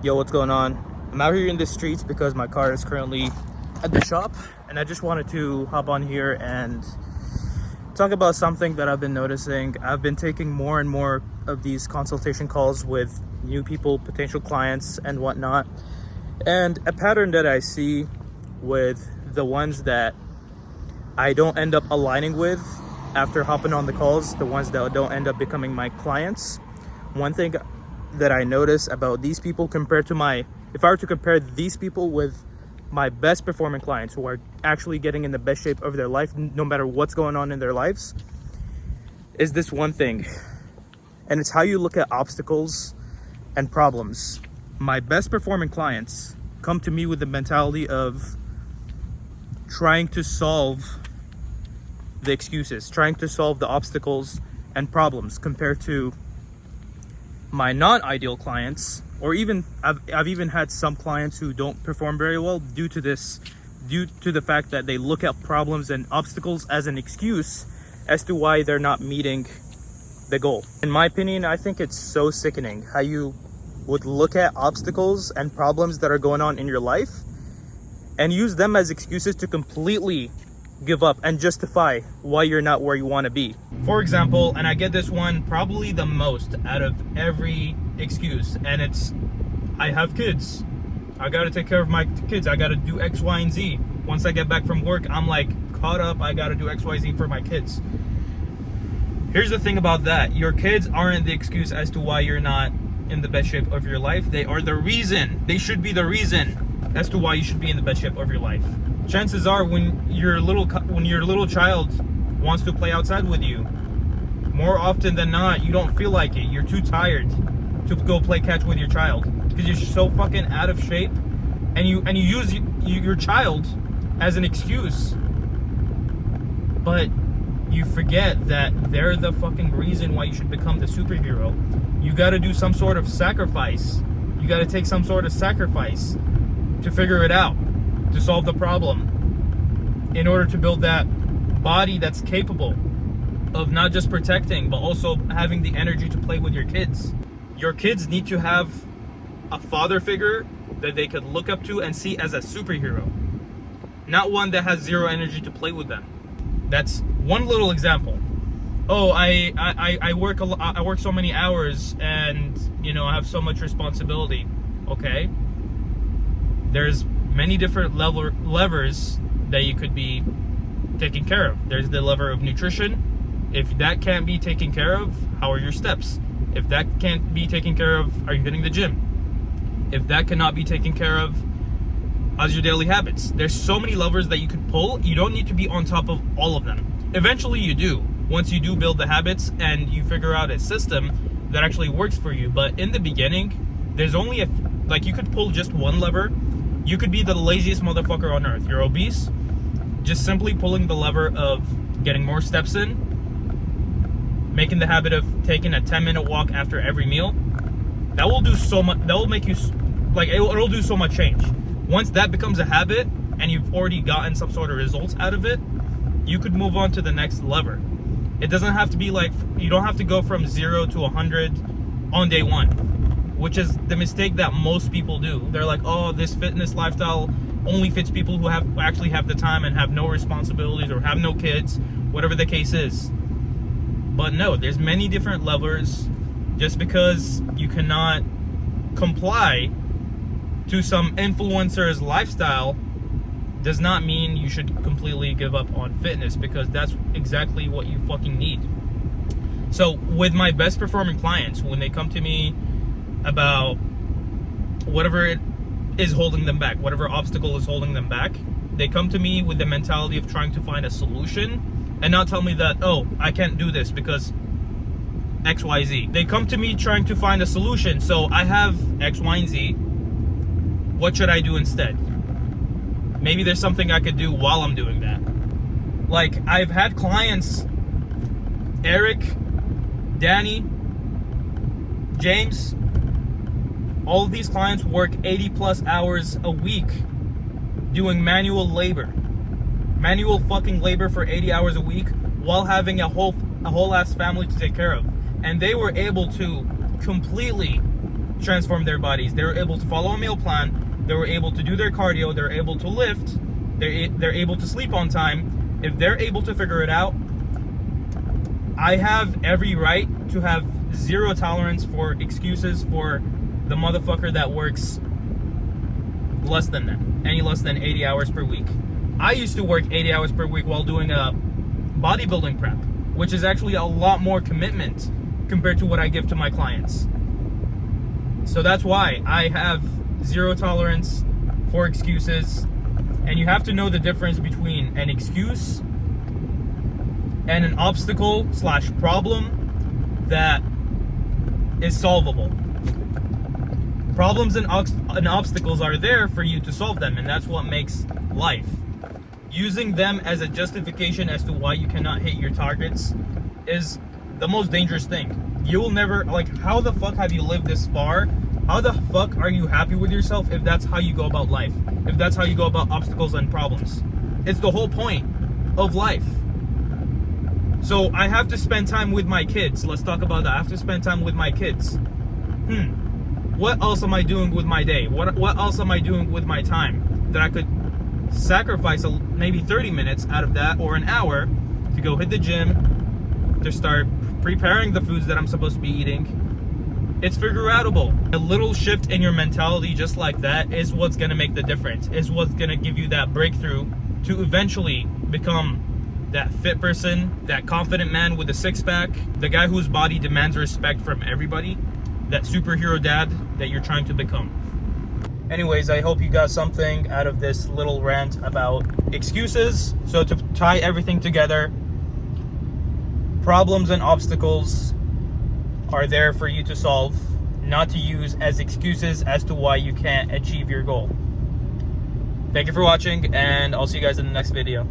Yo, what's going on? I'm out here in the streets because my car is currently at the shop, and I just wanted to hop on here and talk about something that I've been noticing. I've been taking more and more of these consultation calls with new people, potential clients and whatnot, and a pattern that I see with the ones that I don't end up aligning with after hopping on the calls, the ones that don't end up becoming my clients. One thing that I notice about these people compared to if I were to compare these people with my best performing clients who are actually getting in the best shape of their life, no matter what's going on in their lives, is this one thing. And it's how you look at obstacles and problems. My best performing clients come to me with the mentality of trying to solve the excuses, trying to solve the obstacles and problems, compared to my non-ideal clients, or even I've even had some clients who don't perform very well due to the fact that they look at problems and obstacles as an excuse as to why they're not meeting the goal. In my opinion, I think it's so sickening how you would look at obstacles and problems that are going on in your life and use them as excuses to completely give up and justify why you're not where you want to be. For example, and I get this one probably the most out of every excuse, and it's, I have kids, I gotta take care of my kids, I gotta do X, Y, and Z. Once I get back from work, I'm like caught up, I gotta do X, Y, Z for my kids. Here's the thing about that: your kids aren't the excuse as to why you're not in the best shape of your life. They are the reason. They should be the reason as to why you should be in the best shape of your life. Chances are, when your little child wants to play outside with you, more often than not, you don't feel like it. You're too tired to go play catch with your child because you're so fucking out of shape, and you use your child as an excuse. But you forget that they're the fucking reason why you should become the superhero. You got to do some sort of sacrifice. You got to take some sort of sacrifice to figure it out, to solve the problem, in order to build that body that's capable of not just protecting, but also having the energy to play with your kids. Your kids need to have a father figure that they could look up to and see as a superhero, not one that has zero energy to play with them. That's one little example. Oh, I work a lot, I work so many hours, and I have so much responsibility. Okay, there's many different levers that you could be taking care of. There's the lever of nutrition. If that can't be taken care of, how are your steps? If that can't be taken care of, are you hitting the gym? If that cannot be taken care of, how's your daily habits? There's so many levers that you could pull. You don't need to be on top of all of them. Eventually you do, once you do build the habits and you figure out a system that actually works for you. But in the beginning, there's only you could pull just one lever. You could be the laziest motherfucker on earth. You're obese. Just simply pulling the lever of getting more steps in, making the habit of taking a 10-minute walk after every meal. That will do so much. That will make you, it'll do so much change. Once that becomes a habit and you've already gotten some sort of results out of it, you could move on to the next lever. It doesn't have to be you don't have to go from 0 to 100 on day one, which is the mistake that most people do. They're like, oh, this fitness lifestyle only fits people who actually have the time and have no responsibilities or have no kids, whatever the case is. But no, there's many different levers. Just because you cannot comply to some influencer's lifestyle does not mean you should completely give up on fitness, because that's exactly what you fucking need. So with my best performing clients, when they come to me about whatever it is holding them back, whatever obstacle is holding them back, they come to me with the mentality of trying to find a solution and not tell me that, oh, I can't do this because XYZ. They come to me trying to find a solution. So I have X, Y, and Z. What should I do instead? Maybe there's something I could do while I'm doing that. Like, I've had clients, Eric, Danny, James, all of these clients work 80 plus hours a week doing manual labor. Manual fucking labor for 80 hours a week while having a whole ass family to take care of. And they were able to completely transform their bodies. They were able to follow a meal plan. They were able to do their cardio. They're able to lift. They're able to sleep on time. If they're able to figure it out, I have every right to have zero tolerance for excuses for the motherfucker that works less than that, any less than 80 hours per week. I used to work 80 hours per week while doing a bodybuilding prep, which is actually a lot more commitment compared to what I give to my clients. So that's why I have zero tolerance for excuses. And you have to know the difference between an excuse and an obstacle / problem that is solvable. Problems and obstacles are there for you to solve them, and that's what makes life. Using them as a justification as to why you cannot hit your targets is the most dangerous thing. You will never, like, how the fuck have you lived this far? How the fuck are you happy with yourself if that's how you go about life? If that's how you go about obstacles and problems? It's the whole point of life. So I have to spend time with my kids. Let's talk about that. I have to spend time with my kids. What else am I doing with my day? What else am I doing with my time that I could sacrifice maybe 30 minutes out of that, or an hour, to go hit the gym, to start preparing the foods that I'm supposed to be eating? It's figure outable. A little shift in your mentality just like that is what's gonna make the difference, is what's gonna give you that breakthrough to eventually become that fit person, that confident man with a six-pack, the guy whose body demands respect from everybody, that superhero dad that you're trying to become. Anyways, I hope you got something out of this little rant about excuses. So to tie everything together, problems and obstacles are there for you to solve, not to use as excuses as to why you can't achieve your goal. Thank you for watching, and I'll see you guys in the next video.